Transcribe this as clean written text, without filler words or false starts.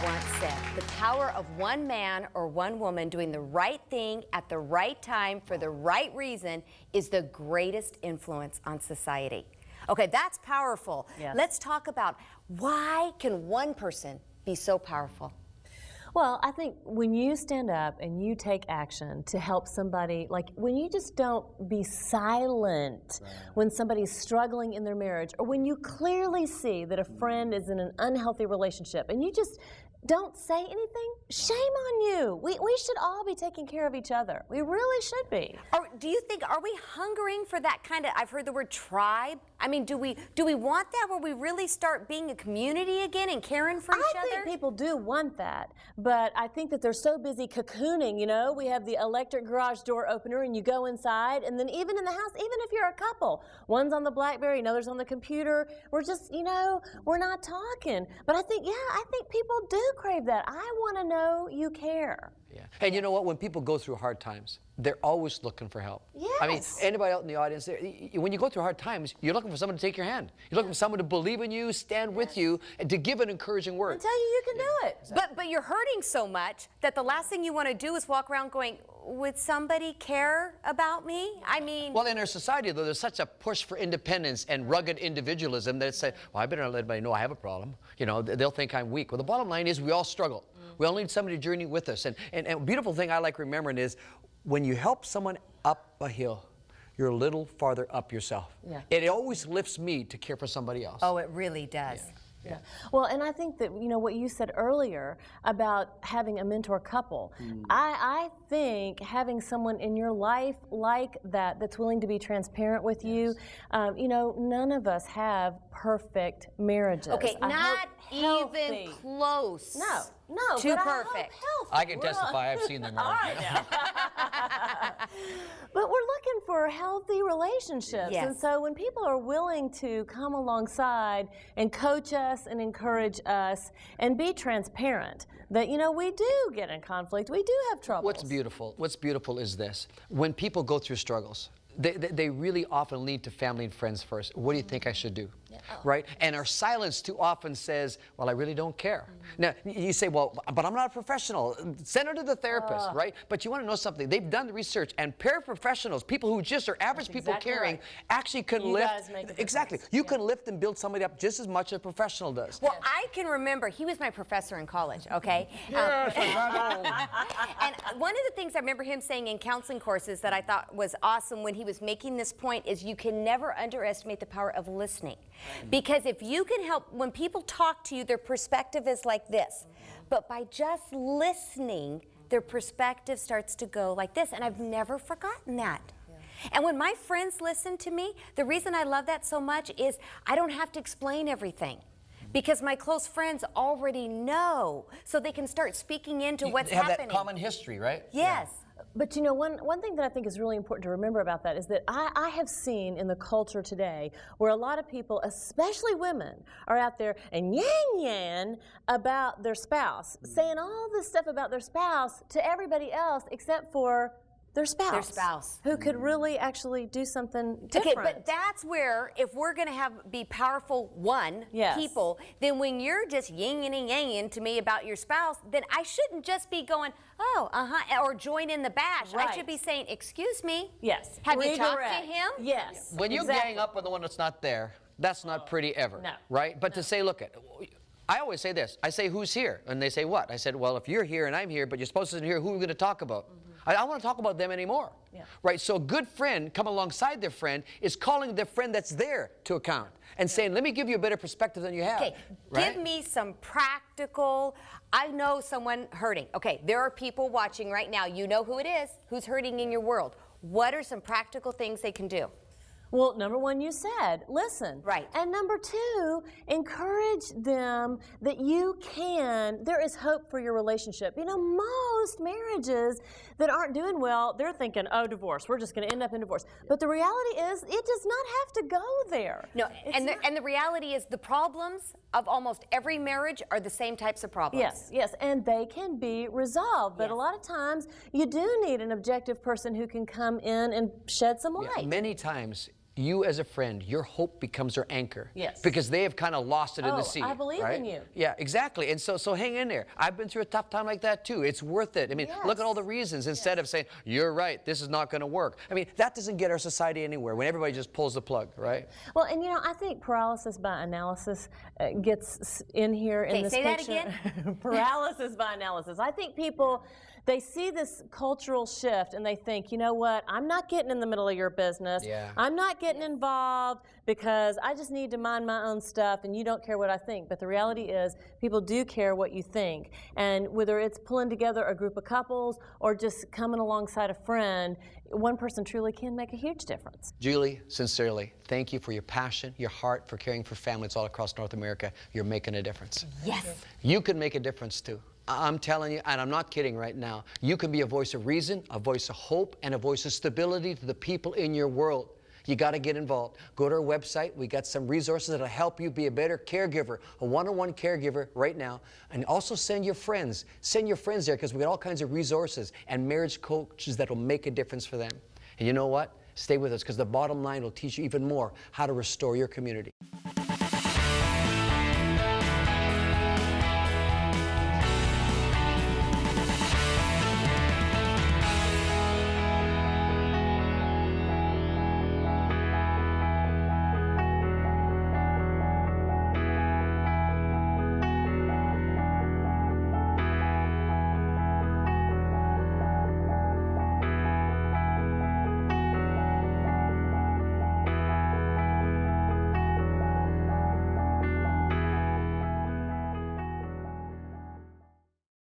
once said, the power of one man or one woman doing the right thing at the right time for the right reason is the greatest influence on society. Okay, that's powerful. Yes. Let's talk about why can one person be so powerful? Well, I think when you stand up and you take action to help somebody, like when you just don't be silent when somebody's struggling in their marriage, or when you clearly see that a friend is in an unhealthy relationship and you just don't say anything, shame on you. We should all be taking care of each other. We really should be. Or do you think, are we hungering for that kind of, I've heard the word tribe. I mean, do we want that where we really start being a community again and caring for each other? I think people do want that, but I think that they're so busy cocooning, you know. We have the electric garage door opener and you go inside, and then even in the house, even if you're a couple, one's on the BlackBerry, another's on the computer, we're just, you know, we're not talking. But I think, yeah, I think people do crave that. I want to know you care. Yeah. And you know what? When people go through hard times, they're always looking for help. Yes. I mean, anybody out in the audience, when you go through hard times, you're looking for someone to take your hand. You're looking for someone to believe in you, stand with you, and to give an encouraging word. And tell you can do it. But you're hurting so much that the last thing you want to do is walk around going, would somebody care about me? I mean... Well, in our society, though, there's such a push for independence and rugged individualism that it's like, well, I better not let anybody know I have a problem. You know, they'll think I'm weak. Well, the bottom line is we all struggle. We all need somebody to journey with us. And a beautiful thing I like remembering is when you help someone up a hill, you're a little farther up yourself. Yeah. It always lifts me to care for somebody else. Oh, it really does. Yeah. Well, and I think that, you know, what you said earlier about having a mentor couple, I think having someone in your life like that, that's willing to be transparent with you, you know, none of us have perfect marriages. Okay, not even close. No, too but perfect. I can testify, I've seen them. All right now. But we're looking for healthy relationships. Yes. And so when people are willing to come alongside and coach us and encourage us and be transparent, that, you know, we do get in conflict, we do have troubles. What's beautiful is this. When people go through struggles, they really often lead to family and friends first. What do you think I should do? Yeah. Right? And our silence too often says, well, I really don't care. Now, you say, well, but I'm not a professional. Send her to the therapist, right? But you want to know something. They've done the research, and paraprofessionals, people who just are average people caring, actually can lift. Exactly. You can lift and build somebody up just as much as a professional does. Well, I can remember, he was my professor in college, okay? Yes, and one of the things I remember him saying in counseling courses that I thought was awesome when he was making this point is you can never underestimate the power of listening. Because if you can help, when people talk to you, their perspective is like this. But by just listening, their perspective starts to go like this. And I've never forgotten that. And when my friends listen to me, the reason I love that so much is I don't have to explain everything. Because my close friends already know, so they can start speaking into what's happening. Have that common history, right? Yes. But you know, one thing that I think is really important to remember about that is that I have seen in the culture today where a lot of people, especially women, are out there and yang about their spouse, saying all this stuff about their spouse to everybody else except for their spouse. Their spouse. Who could really actually do something different. Okay, but that's where, if we're going to be powerful people, then when you're just yinging and yanging to me about your spouse, then I shouldn't just be going, oh, or join in the bash. Right. I should be saying, excuse me. Yes. Have you talked to him? Yes. When you gang up on the one that's not there, that's not pretty ever. No. Right? But to say, look, I always say this. I say, who's here? And they say, what? I said, well, if you're here and I'm here, but you're supposed to hear who we're going to talk about. I don't want to talk about them anymore. Yeah. Right? So a good friend, come alongside their friend, is calling their friend that's there to account and saying, let me give you a better perspective than you have. Okay, right? Give me some practical, I know someone hurting. Okay, there are people watching right now. You know who it is, who's hurting in your world. What are some practical things they can do? Well, number one, you said, listen. Right. And number two, encourage them that you can, there is hope for your relationship. You know, most marriages that aren't doing well, they're thinking, oh, divorce, we're just going to end up in divorce. But the reality is, it does not have to go there. No, and the reality is the problems of almost every marriage are the same types of problems. Yes, yes, and they can be resolved. But a lot of times, you do need an objective person who can come in and shed some light. Many times, you as a friend, your hope becomes their anchor. Yes. Because they have kind of lost it in the sea. I believe right? in you. Yeah, exactly. And so hang in there. I've been through a tough time like that too. It's worth it. I mean, look at all the reasons instead of saying, you're right, this is not going to work. I mean, that doesn't get our society anywhere when everybody just pulls the plug, right? Well, and you know, I think paralysis by analysis gets in here in this say that picture. again. Paralysis by analysis. I think people, they see this cultural shift and they think, you know what, I'm not getting in the middle of your business. Yeah. I'm not getting involved because I just need to mind my own stuff and you don't care what I think. But the reality is people do care what you think. And whether it's pulling together a group of couples or just coming alongside a friend, one person truly can make a huge difference. Julie, sincerely, thank you for your passion, your heart for caring for families all across North America. You're making a difference. Yes. You can make a difference too. I'm telling you, and I'm not kidding right now, you can be a voice of reason, a voice of hope, and a voice of stability to the people in your world. You got to get involved. Go to our website. We got some resources that'll help you be a better caregiver, a one-on-one caregiver right now. And also send your friends. Send your friends there because we got all kinds of resources and marriage coaches that'll make a difference for them. And you know what? Stay with us because the bottom line will teach you even more how to restore your community.